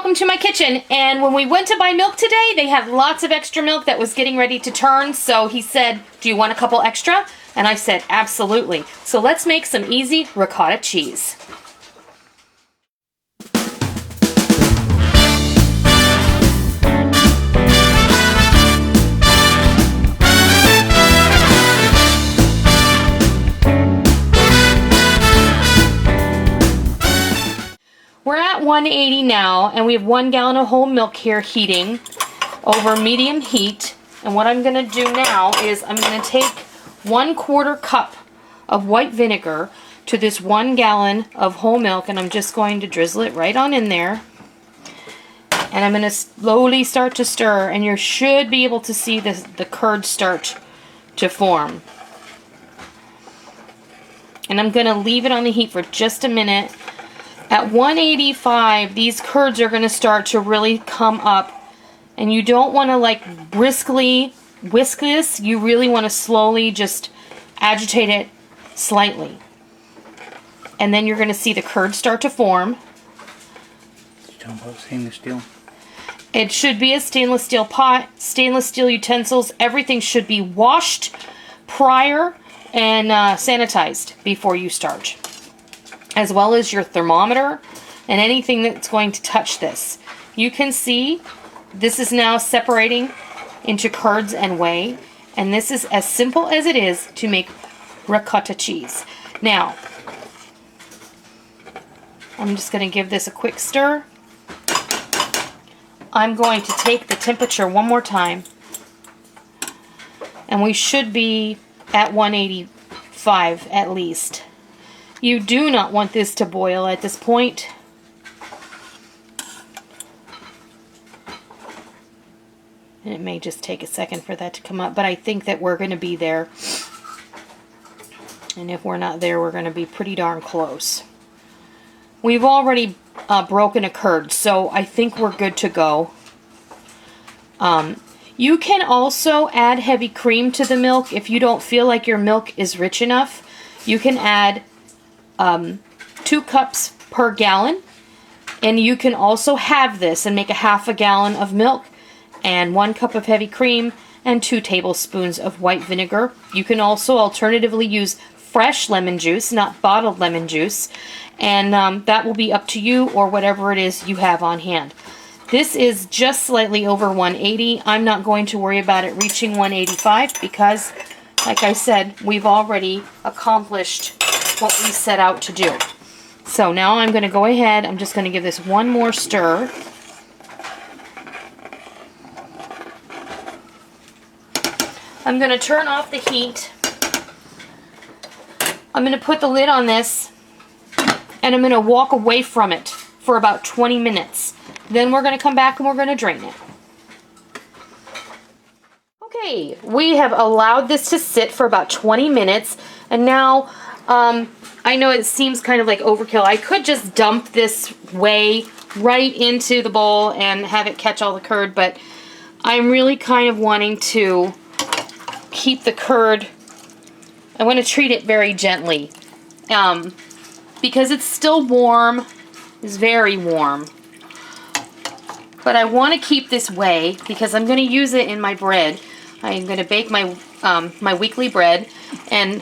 welcome to my kitchen. And when we went to buy milk today, they had lots of extra milk that was getting ready to turn. So he said, do you want a couple extra? And I said, absolutely. So let's make some easy ricotta cheese. We're at 180 now, and we have 1 gallon of whole milk here heating over medium heat. And what I'm going to do now is I'm going to take 1/4 cup of white vinegar to this 1 gallon of whole milk, and I'm just going to drizzle it right on in there. And I'm going to slowly start to stir, and you should be able to see the curd start to form. And I'm going to leave it on the heat for just a minute. At 185, these curds are going to start to really come up, and you don't want to like briskly whisk this. You really want to slowly just agitate it slightly. And then you're going to see the curds start to form. You talking about stainless steel? It should be a stainless steel pot, stainless steel utensils. Everything should be washed prior and sanitized before you start, as well as your thermometer and anything that's going to touch this. You can see this is now separating into curds and whey, and this is as simple as it is to make ricotta cheese. Now, I'm just going to give this a quick stir. I'm going to take the temperature one more time, and we should be at 185 at least. You do not want this to boil at this point. And it may just take a second for that to come up, but I think that we're going to be there. And if we're not there, we're going to be pretty darn close. We've already broken a curd, so I think we're good to go. You can also add heavy cream to the milk if you don't feel like your milk is rich enough. You can add 2 cups per gallon, and you can also halve this and make a half a gallon of milk and 1 cup of heavy cream and 2 tablespoons of white vinegar. You can also alternatively use fresh lemon juice, not bottled lemon juice, and that will be up to you or whatever it is you have on hand. This is just slightly over 180. I'm not going to worry about it reaching 185 because, like I said, we've already accomplished what we set out to do. So now I'm going to go ahead, I'm just going to give this one more stir. I'm going to turn off the heat. I'm going to put the lid on this, and I'm going to walk away from it for about 20 minutes. Then we're going to come back and we're going to drain it. Okay, we have allowed this to sit for about 20 minutes, and now I know it seems kind of like overkill. I could just dump this whey right into the bowl and have it catch all the curd, but I'm really kind of wanting to keep the curd. I want to treat it very gently because it's still warm. It's very warm. But I want to keep this whey because I'm going to use it in my bread. I'm going to bake my my weekly bread, and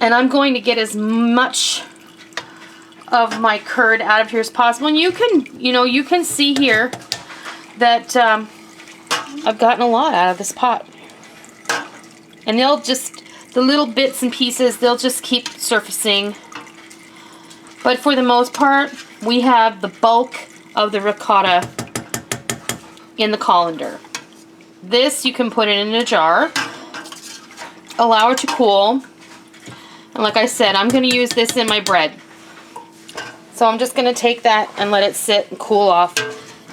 I'm going to get as much of my curd out of here as possible. And you can see here that I've gotten a lot out of this pot. And the little bits and pieces, they'll just keep surfacing. But for the most part, we have the bulk of the ricotta in the colander. This, you can put it in a jar, allow it to cool. And like I said, I'm going to use this in my bread. So I'm just going to take that and let it sit and cool off.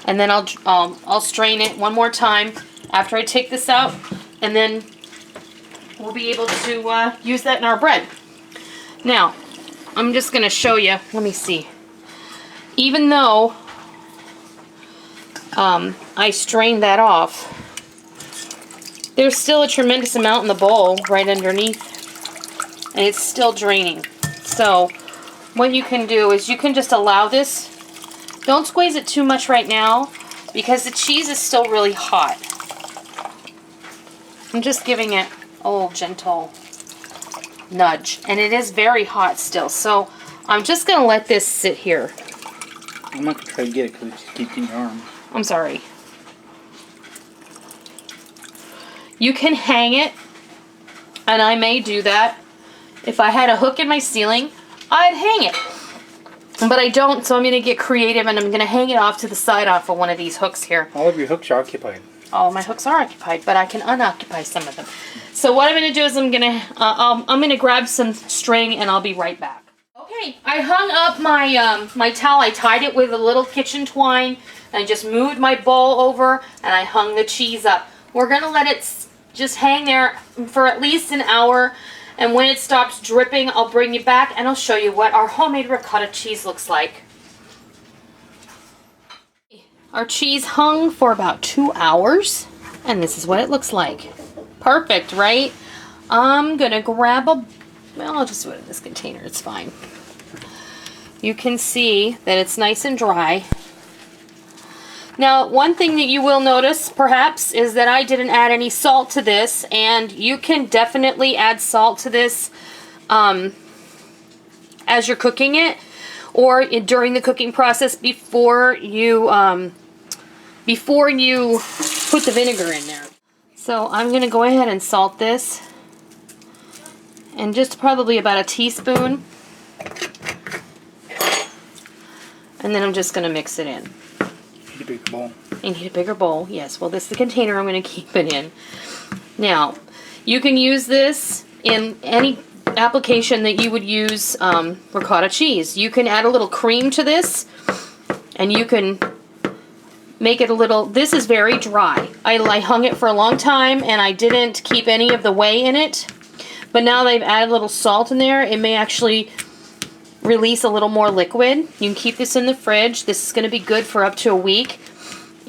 And then I'll strain it one more time after I take this out. And then we'll be able to use that in our bread. Now, I'm just going to show you. Let me see. Even though I strained that off, there's still a tremendous amount in the bowl right underneath. And it's still draining. So what you can do is you can just allow this. Don't squeeze it too much right now because the cheese is still really hot. I'm just giving it a little gentle nudge. And it is very hot still. So I'm just going to let this sit here. I'm not going to try to get it because it just keeps in your arm. I'm sorry. You can hang it. And I may do that. If I had a hook in my ceiling, I'd hang it. But I don't, so I'm going to get creative and I'm going to hang it off to the side off of one of these hooks here. All of your hooks are occupied. All of my hooks are occupied, but I can unoccupy some of them. So what I'm going to do is I'm going to grab some string and I'll be right back. Okay, I hung up my my towel. I tied it with a little kitchen twine and I just moved my bowl over and I hung the cheese up. We're going to let it just hang there for at least an hour. And when it stops dripping, I'll bring you back and I'll show you what our homemade ricotta cheese looks like. Our cheese hung for about 2 hours, and this is what it looks like. Perfect, right? I'm gonna grab well, I'll just do it in this container, it's fine. You can see that it's nice and dry. Now, one thing that you will notice, perhaps, is that I didn't add any salt to this, and you can definitely add salt to this as you're cooking it, or during the cooking process before you put the vinegar in there. So I'm going to go ahead and salt this, and just probably about a teaspoon, and then I'm just going to mix it in. You need a bigger bowl. You need a bigger bowl, yes. Well, this is the container I'm going to keep it in. Now, you can use this in any application that you would use ricotta cheese. You can add a little cream to this, and you can make it a little, this is very dry. I hung it for a long time and I didn't keep any of the whey in it, but now they've added a little salt in there. It may actually release a little more liquid. You can keep this in the fridge. This is going to be good for up to a week,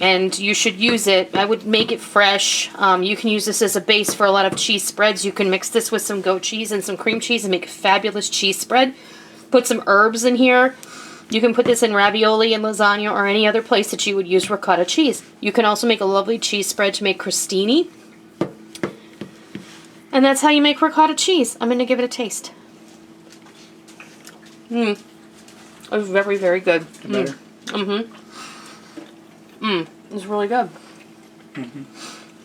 and you should use it. I would make it fresh. You can use this as a base for a lot of cheese spreads. You can mix this with some goat cheese and some cream cheese and make a fabulous cheese spread. Put some herbs in here. You can put this in ravioli and lasagna or any other place that you would use ricotta cheese. You can also make a lovely cheese spread to make crostini. And that's how you make ricotta cheese. I'm going to give it a taste. It was very, very good. Better? It's really good.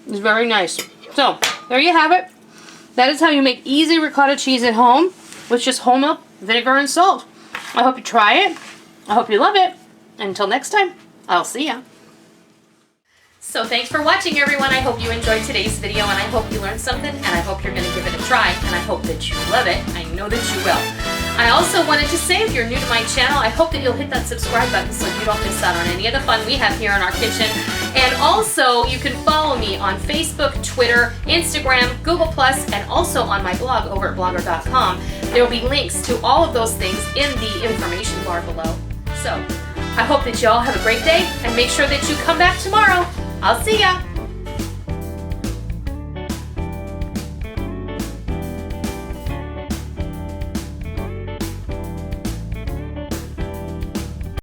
It's very nice. So, there you have it. That is how you make easy ricotta cheese at home with just whole milk, vinegar, and salt. I hope you try it. I hope you love it. Until next time, I'll see ya. So thanks for watching, everyone. I hope you enjoyed today's video, and I hope you learned something, and I hope you're going to give it a try, and I hope that you love it. I know that you will. I also wanted to say, if you're new to my channel, I hope that you'll hit that subscribe button so you don't miss out on any of the fun we have here in our kitchen. And also, you can follow me on Facebook, Twitter, Instagram, Google+, and also on my blog over at blogger.com. There will be links to all of those things in the information bar below. So, I hope that you all have a great day, and make sure that you come back tomorrow. I'll see ya!